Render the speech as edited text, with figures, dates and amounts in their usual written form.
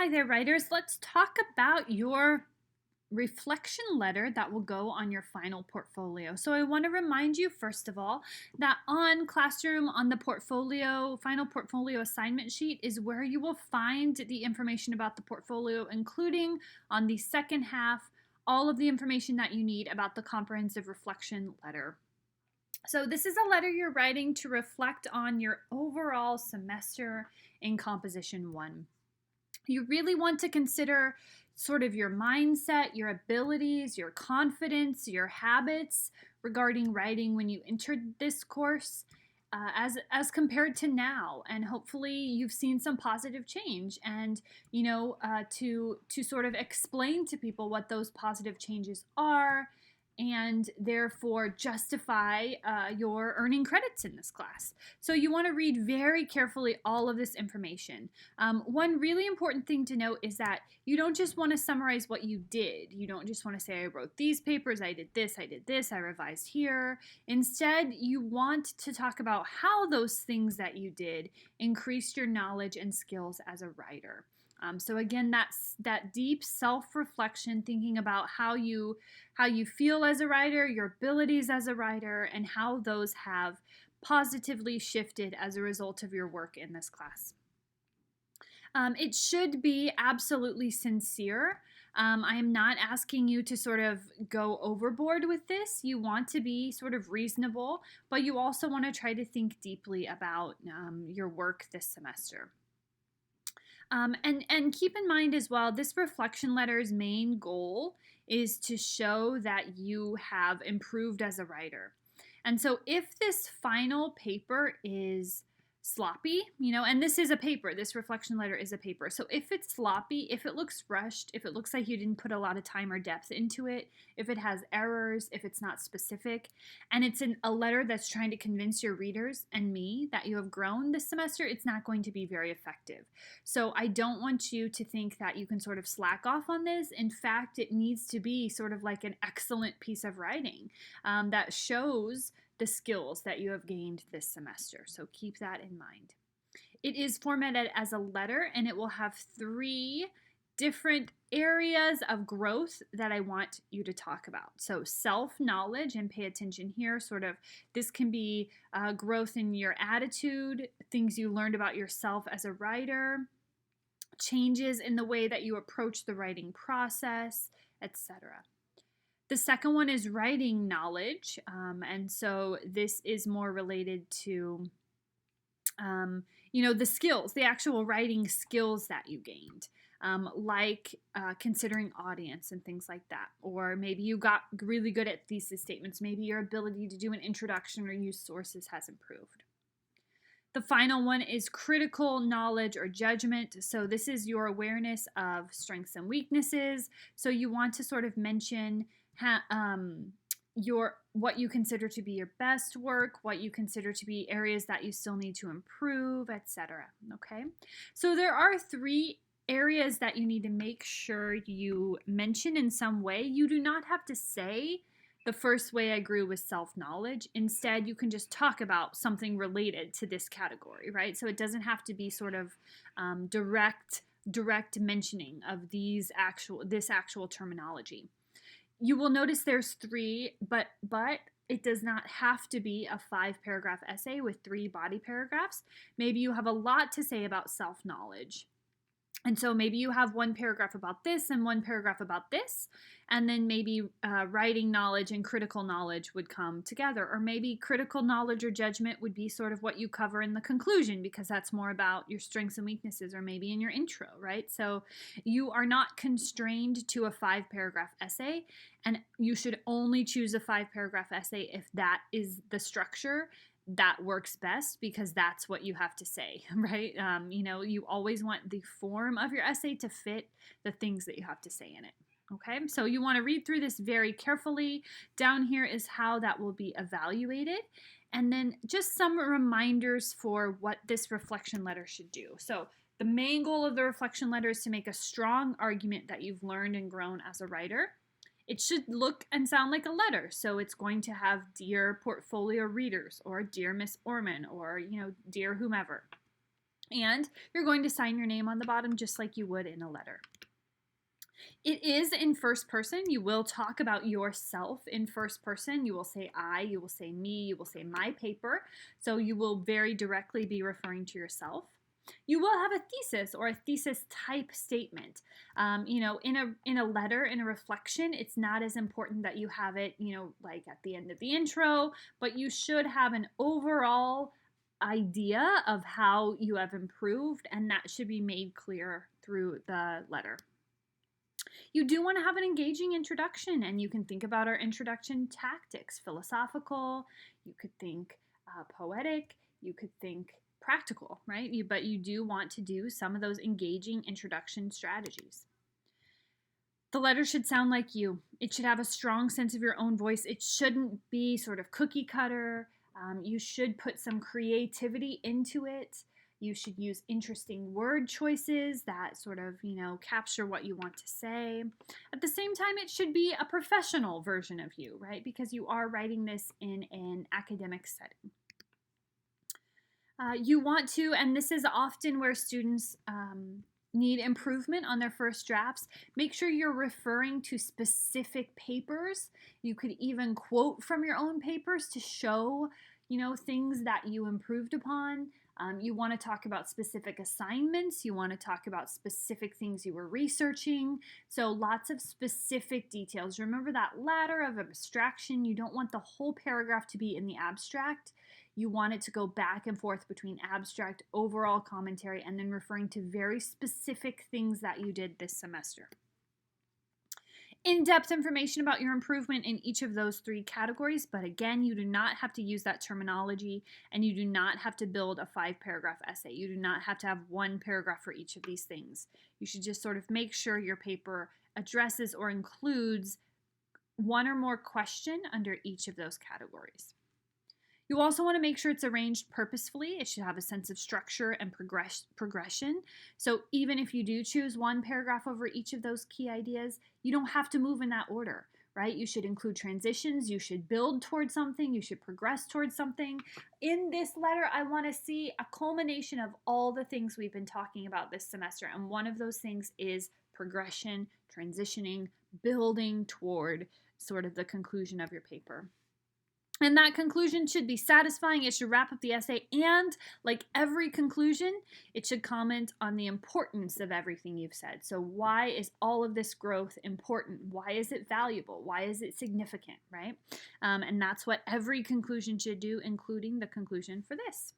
Hi there, writers. Let's talk about your reflection letter that will go on your final portfolio. So I want to remind you, first of all, that on Classroom, on the final portfolio assignment sheet is where you will find the information about the portfolio, including on the second half, all of the information that you need about the comprehensive reflection letter. So this is a letter you're writing to reflect on your overall semester in Composition 1. You really want to consider sort of your mindset, your abilities, your confidence, your habits regarding writing when you entered this course as compared to now. And hopefully you've seen some positive change, and to sort of explain to people what those positive changes are, and therefore justify your earning credits in this class. So you want to read very carefully all of this information. One really important thing to note is that you don't just want to summarize what you did. You don't just want to say, I wrote these papers, I did this, I revised here. Instead, you want to talk about how those things that you did increased your knowledge and skills as a writer. So again, that's that deep self-reflection, thinking about how you feel as a writer, your abilities as a writer, and how those have positively shifted as a result of your work in this class. It should be absolutely sincere. I am not asking you to sort of go overboard with this. You want to be sort of reasonable, but you also want to try to think deeply about your work this semester. And keep in mind as well, this reflection letter's main goal is to show that you have improved as a writer. And so if this final paper is sloppy, and this is a paper, this reflection letter is a paper. So if it's sloppy, if it looks rushed, if it looks like you didn't put a lot of time or depth into it, if it has errors, if it's not specific, and it's a letter that's trying to convince your readers and me that you have grown this semester, it's not going to be very effective. So I don't want you to think that you can sort of slack off on this. In fact, it needs to be sort of like an excellent piece of writing that shows the skills that you have gained this semester. So keep that in mind. It is formatted as a letter, and it will have 3 different areas of growth that I want you to talk about. So self-knowledge, and pay attention here, sort of this can be growth in your attitude, things you learned about yourself as a writer, changes in the way that you approach the writing process, etc. The second one is writing knowledge, and so this is more related to, the skills, the actual writing skills that you gained, like considering audience and things like that. Or maybe you got really good at thesis statements. Maybe your ability to do an introduction or use sources has improved. The final one is critical knowledge or judgment. So this is your awareness of strengths and weaknesses. So you want to sort of mention what you consider to be your best work, what you consider to be areas that you still need to improve, etc. Okay, so there are 3 areas that you need to make sure you mention in some way. You do not have to say the first way I grew was self-knowledge. Instead, you can just talk about something related to this category, right? So it doesn't have to be sort of direct mentioning of this actual terminology. You will notice there's 3, but it does not have to be a 5-paragraph essay with 3 body paragraphs. Maybe you have a lot to say about self-knowledge. And so maybe you have 1 paragraph about this and 1 paragraph about this, and then maybe writing knowledge and critical knowledge would come together. Or maybe critical knowledge or judgment would be sort of what you cover in the conclusion, because that's more about your strengths and weaknesses, or maybe in your intro, right? So you are not constrained to a 5-paragraph essay, and you should only choose a 5-paragraph essay if that is the structure that works best, because that's what you have to say, right? You always want the form of your essay to fit the things that you have to say in it. Okay, so you want to read through this very carefully. Down here is how that will be evaluated, and then just some reminders for what this reflection letter should do. So the main goal of the reflection letter is to make a strong argument that you've learned and grown as a writer. It should look and sound like a letter. So it's going to have dear portfolio readers, or dear Miss Orman, or, dear whomever. And you're going to sign your name on the bottom just like you would in a letter. It is in first person. You will talk about yourself in first person. You will say I, you will say me, you will say my paper. So you will very directly be referring to yourself. You will have a thesis or a thesis type statement. In a letter, in a reflection, it's not as important that you have it, like at the end of the intro, but you should have an overall idea of how you have improved, and that should be made clear through the letter. You do want to have an engaging introduction, and you can think about our introduction tactics: philosophical, you could think poetic, you could think practical, right? But you do want to do some of those engaging introduction strategies. The letter should sound like you. It should have a strong sense of your own voice. It shouldn't be sort of cookie cutter. You should put some creativity into it. You should use interesting word choices that sort of, capture what you want to say. At the same time, it should be a professional version of you, right? Because you are writing this in an academic setting. You want to, and this is often where students need improvement on their first drafts, make sure you're referring to specific papers. You could even quote from your own papers to show, things that you improved upon. You want to talk about specific assignments. You want to talk about specific things you were researching. So lots of specific details. Remember that ladder of abstraction. You don't want the whole paragraph to be in the abstract. You want it to go back and forth between abstract, overall commentary, and then referring to very specific things that you did this semester. In-depth information about your improvement in each of those three categories, but again, you do not have to use that terminology, and you do not have to build a 5-paragraph essay. You do not have to have 1 paragraph for each of these things. You should just sort of make sure your paper addresses or includes 1 or more question under each of those categories. You also want to make sure it's arranged purposefully. It should have a sense of structure and progression. So even if you do choose 1 paragraph over each of those key ideas, you don't have to move in that order, right? You should include transitions. You should build towards something. You should progress towards something. In this letter, I want to see a culmination of all the things we've been talking about this semester. And one of those things is progression, transitioning, building toward sort of the conclusion of your paper. And that conclusion should be satisfying. It should wrap up the essay. And like every conclusion, it should comment on the importance of everything you've said. So why is all of this growth important? Why is it valuable? Why is it significant, right? And that's what every conclusion should do, including the conclusion for this.